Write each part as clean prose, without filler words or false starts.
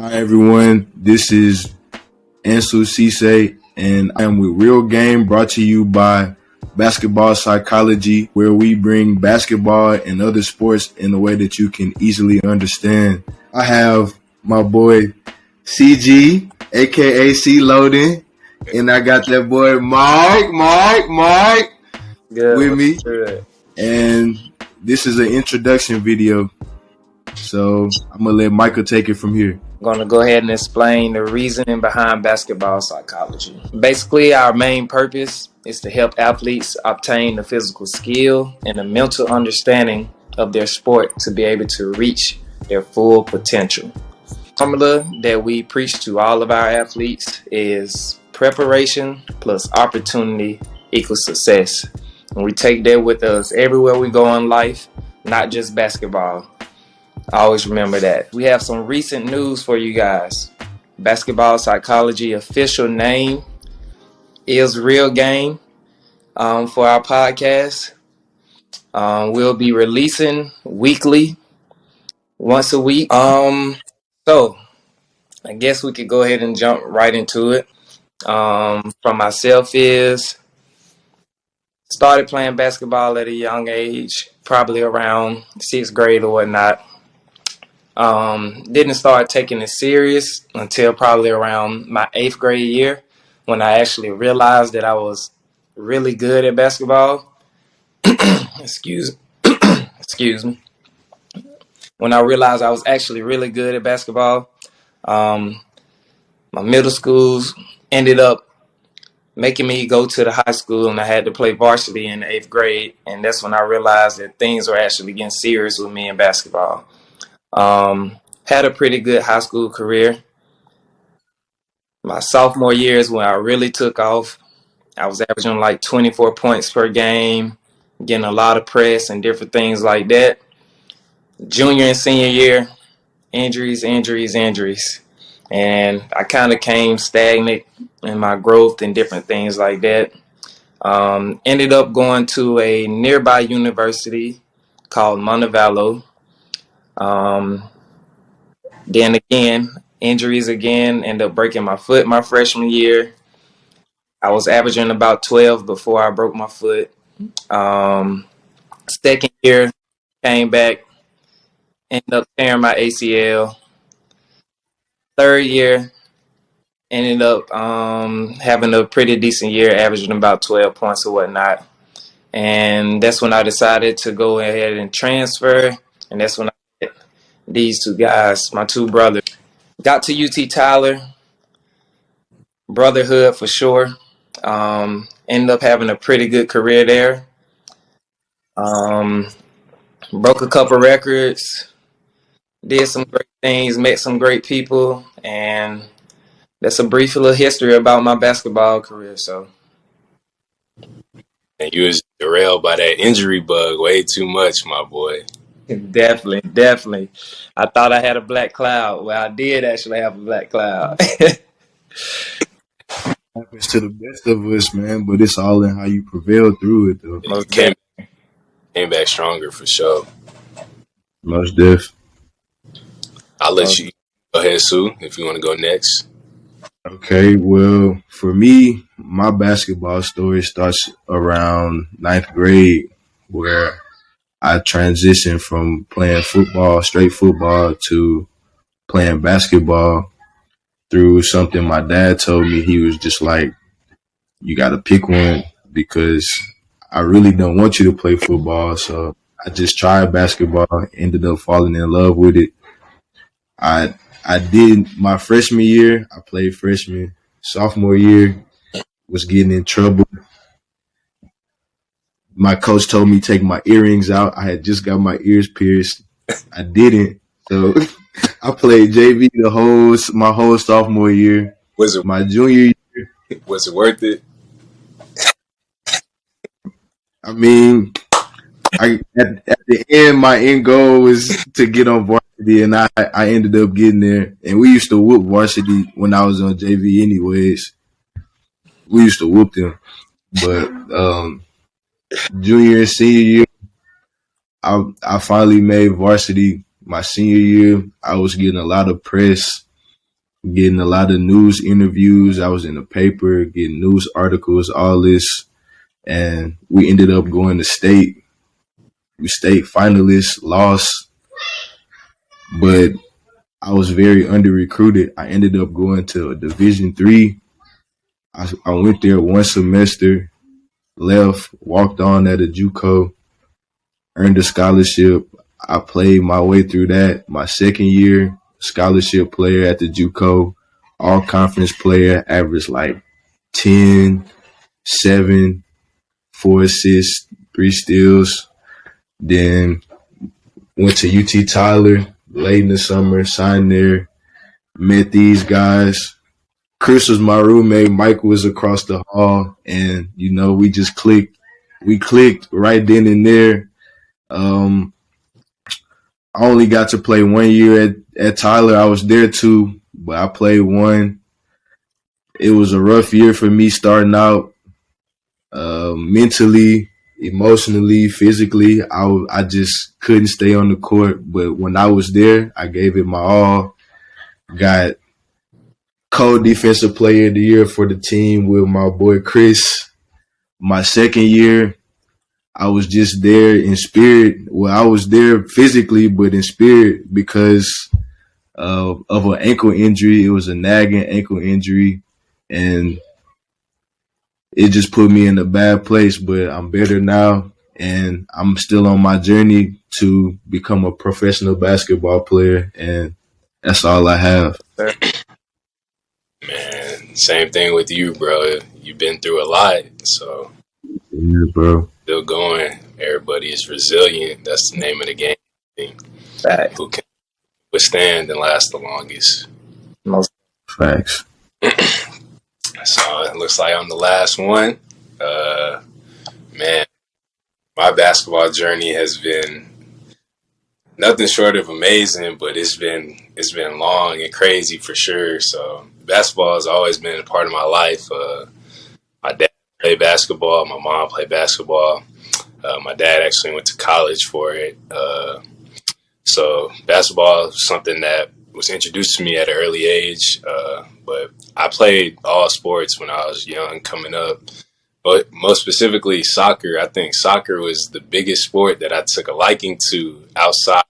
Hi everyone, this is Ansu Sesay, and I am with Real Game, brought to you by Basketball Psychology, where we bring basketball and other sports in a way that you can easily understand. I have my boy CG, aka C Loading, and I got that boy Mike Good, with me, good. and this is an introduction video. So I'm gonna let Micah take it from here. I'm going to go ahead and explain the reasoning behind basketball psychology. Basically, our main purpose is to help athletes obtain the physical skill and the mental understanding of their sport to be able to reach their full potential. The formula that we preach to all of our athletes is preparation plus opportunity equals success. And we take that with us everywhere we go in life, not just basketball. Always remember that. We have some recent news for you guys. Basketball Psychology official name is Real Game for our podcast. We'll be releasing weekly, once a week. So I guess we could go ahead and jump right into it. From myself is started playing basketball at a young age, probably around 6th grade or whatnot. Didn't start taking it serious until probably around my 8th grade year when I actually realized that I was really good at basketball. Excuse me. When I realized I was actually really good at basketball, my middle schools ended up making me go to the high school, and I had to play varsity in the 8th grade, and that's when I realized that things were actually getting serious with me in basketball. Had a pretty good high school career. My sophomore year is when I really took off. I was averaging like 24 points per game, getting a lot of press and different things like that. Junior and senior year, injuries. And I kind of came stagnant in my growth and different things like that. Ended up going to a nearby university called Montevallo. Then again, injuries again, ended up breaking my foot my freshman year. I was averaging about 12 before I broke my foot. Second year, came back, ended up tearing my ACL. Third year, ended up having a pretty decent year, averaging about 12 points or whatnot. And that's when I decided to go ahead and transfer. And that's when I met these two guys, my two brothers. Got to UT Tyler, brotherhood for sure. Ended up having a pretty good career there. Broke a couple records, did some great things, met some great people, and that's a brief little history about my basketball career. So, And you was derailed by that injury bug way too much, my boy. definitely. I thought I had a black cloud. Well, I did actually have a black cloud. Happens to the best of us, man, but it's all in how you prevail through it, though. You came back stronger for sure. Most def. I'll let you go ahead, Sue, if you want to go next. Okay, well, for me, my basketball story starts around 9th grade, where I transitioned from playing football, straight football, to playing basketball through something my dad told me. He was just like, you got to pick one because I really don't want you to play football. So I just tried basketball, ended up falling in love with it. I did my freshman year. I played freshman. Sophomore year, was getting in trouble. My coach told me to take my earrings out. I had just got my ears pierced. I didn't. So I played JV my whole sophomore year. My junior year? Was it worth it? I mean, at the end, my end goal was to get on varsity, and I ended up getting there. And we used to whoop varsity when I was on JV anyways. We used to whoop them. But junior and senior year, I finally made varsity. My senior year, I was getting a lot of press. getting a lot of news interviews. I was in the paper, getting news articles, all this. And we ended up going to state. We state finalists, lost, but I was very under recruited. I ended up going to Division 3. I went there one semester, left, walked on at a JUCO, earned a scholarship. I played my way through that. My second year, scholarship player at the JUCO, all conference player, averaged like 10, 7, 4 assists, 3 steals. Then went to UT Tyler late in the summer, signed there, met these guys. Chris was my roommate. Mike was across the hall, and we just clicked. We clicked right then and there. I only got to play 1 year at Tyler. I was there too, but I played one. It was a rough year for me starting out, mentally, emotionally, physically. I just couldn't stay on the court. But when I was there, I gave it my all. Got co-defensive player of the year for the team with my boy Chris. My second year, I was just there in spirit. Well, I was there physically, but in spirit because of an ankle injury. It was a nagging ankle injury, and it just put me in a bad place. But I'm better now, and I'm still on my journey to become a professional basketball player, and that's all I have. Man, same thing with you, bro. You've been through a lot, so Yeah, bro. still going. Everybody is resilient. That's the name of the game. Facts. Who can withstand and last the longest. Most Facts. So it looks like I'm the last one. Man, my basketball journey has been nothing short of amazing, but it's been long and crazy for sure. So basketball has always been a part of my life. My dad played basketball. My mom played basketball. My dad actually went to college for it. So basketball is something that was introduced to me at an early age. But I played all sports when I was young, coming up. But most specifically, soccer. I think soccer was the biggest sport that I took a liking to outside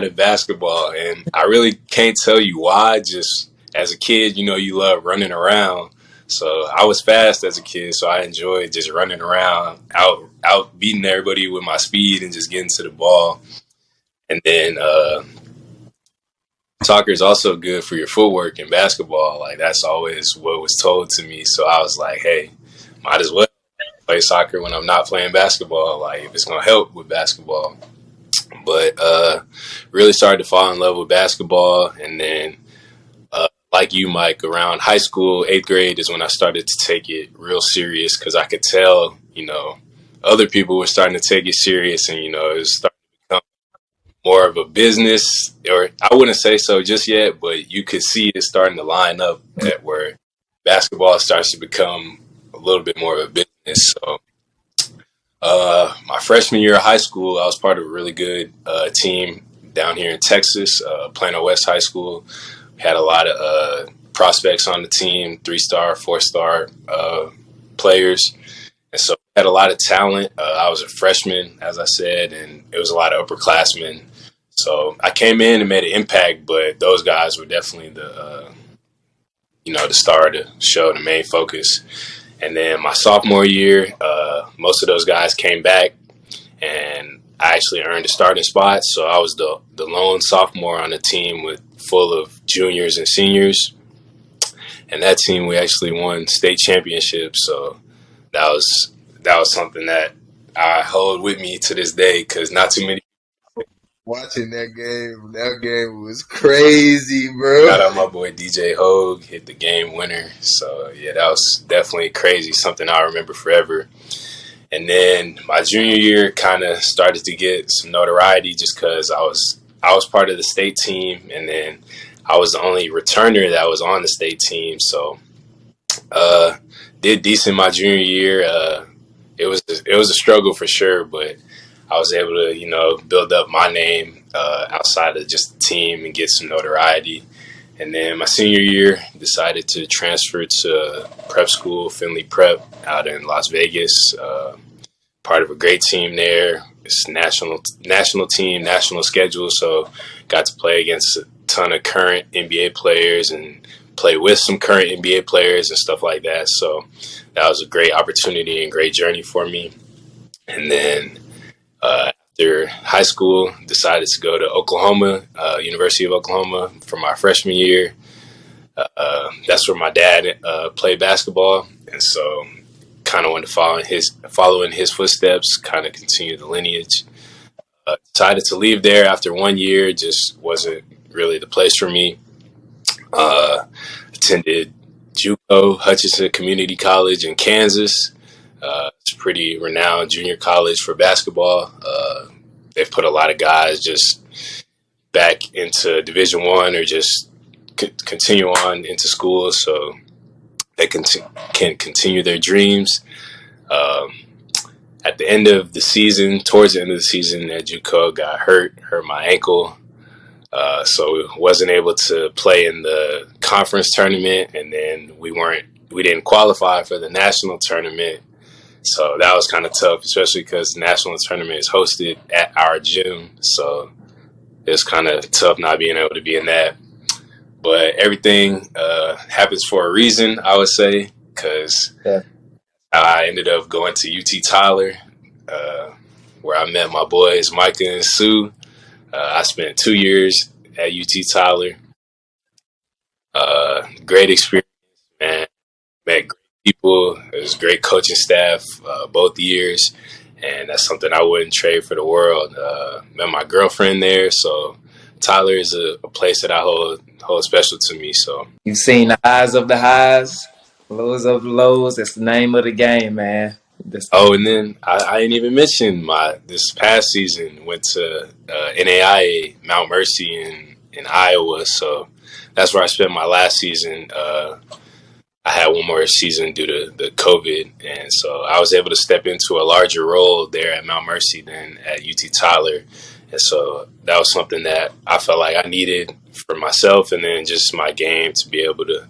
of basketball. And I really can't tell you why. Just as a kid, you love running around. So I was fast as a kid, so I enjoyed just running around, out beating everybody with my speed and just getting to the ball. And then soccer is also good for your footwork in basketball. Like, that's always what was told to me. So I was like, hey, might as well play soccer when I'm not playing basketball, like if it's going to help with basketball. But really started to fall in love with basketball. And then like you, Mike, around high school, 8th grade is when I started to take it real serious, because I could tell, other people were starting to take it serious, and, it was starting to become more of a business, or I wouldn't say so just yet, but you could see it starting to line up at where basketball starts to become a little bit more of a business. So my freshman year of high school, I was part of a really good team down here in Texas, Plano West High School. We had a lot of prospects on the team, 3-star, 4-star players. And so we had a lot of talent. I was a freshman, as I said, and it was a lot of upperclassmen. So I came in and made an impact, but those guys were definitely the star of the show, the main focus. And then my sophomore year, most of those guys came back, and I actually earned a starting spot. So I was the lone sophomore on the team full of juniors and seniors. And that team, we actually won state championships. So that was something that I hold with me to this day, because not too many. Watching that game was crazy, bro. Shout out my boy DJ Hogue, hit the game winner. So yeah, that was definitely crazy, something I remember forever. And then my junior year kind of started to get some notoriety, just because I was part of the state team, and then I was the only returner that was on the state team. So did decent my junior year. It was a struggle for sure, but I was able to, build up my name outside of just the team and get some notoriety. And then my senior year, decided to transfer to prep school, Finley Prep, out in Las Vegas. Part of a great team there. It's national team, national schedule. So got to play against a ton of current NBA players and play with some current NBA players and stuff like that. So that was a great opportunity and great journey for me. And then after high school, decided to go to Oklahoma, University of Oklahoma, for my freshman year. That's where my dad played basketball, and so kind of wanted to follow in his footsteps, kind of continue the lineage. Decided to leave there after 1 year, just wasn't really the place for me. Attended JUCO, Hutchinson Community College in Kansas. It's a pretty renowned junior college for basketball. They've put a lot of guys just back into Division I or just continue on into school so they can continue their dreams. At the end of the season, towards the end of the season, at JUCO, got hurt my ankle. So wasn't able to play in the conference tournament, and then we didn't qualify for the national tournament. So that was kind of tough, especially because the national tournament is hosted at our gym. So it was kind of tough not being able to be in that. But everything happens for a reason, I would say, because I ended up going to UT Tyler, where I met my boys, Micah and Sue. I spent 2 years at UT Tyler. Great experience, man. Met great people. It was great coaching staff both years, and that's something I wouldn't trade for the world. Met my girlfriend there, so Tyler is a place that I hold special to me. So You've seen the highs of the highs, lows of the lows. That's the name of the game, man. and then I didn't even mention this past season went to NAIA Mount Mercy in Iowa. So that's where I spent my last season. I had one more season due to the COVID, and so I was able to step into a larger role there at Mount Mercy than at UT Tyler. And so that was something that I felt like I needed for myself, and then just my game to be able to,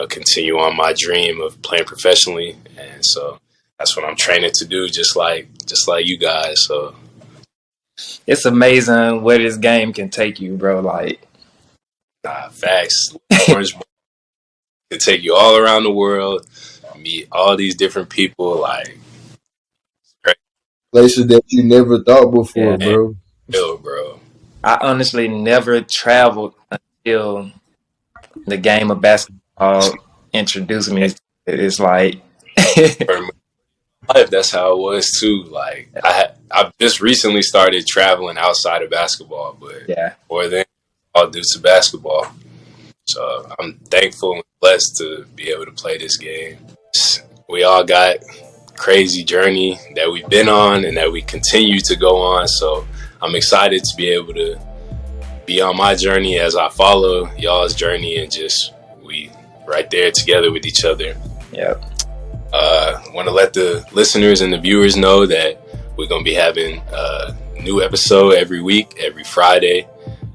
continue on my dream of playing professionally. And so that's what I'm training to do, just like you guys. So it's amazing where this game can take you, bro. Like, facts. Orange can take you all around the world, meet all these different people, like Places that you never thought before, Yeah. bro. bro. I honestly never traveled until the game of basketball introduced me. It's like, For my life, that's how it was too. Like I've just recently started traveling outside of basketball, but before then, all due to basketball. So I'm thankful and blessed to be able to play this game. We all got crazy journey that we've been on and that we continue to go on. So I'm excited to be able to be on my journey as I follow y'all's journey, and just we right there together with each other. yeah. Want to let the listeners and the viewers know that we're going to be having a new episode every week, every Friday.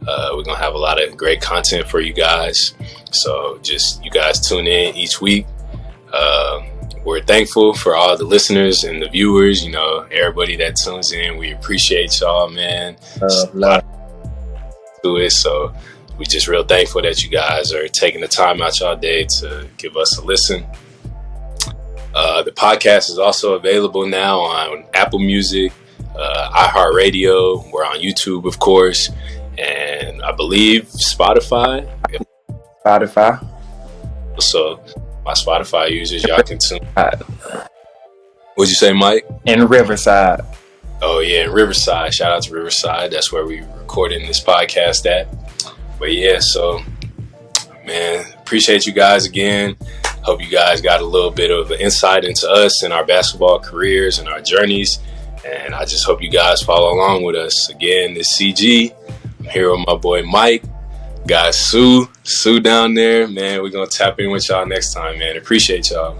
We're going to have a lot of great content for you guys. So just you guys tune in each week. We're thankful for all the listeners and the viewers, everybody that tunes in. We appreciate y'all, man. Love. To it. So we're just real thankful that you guys are taking the time out y'all day to give us a listen. The podcast is also available now on Apple Music, iHeartRadio. We're on YouTube, of course, and I believe Spotify. So my Spotify users, y'all can tune. What'd you say, Mike? In Riverside. Oh yeah, in Riverside. Shout out to Riverside. That's where we recording this podcast at. But yeah, so man, appreciate you guys again. Hope you guys got a little bit of an insight into us and our basketball careers and our journeys. And I just hope you guys follow along with us. Again, this CG. I'm here with my boy Mike. Got Sue down there. Man, we're going to tap in with y'all next time, man. Appreciate y'all.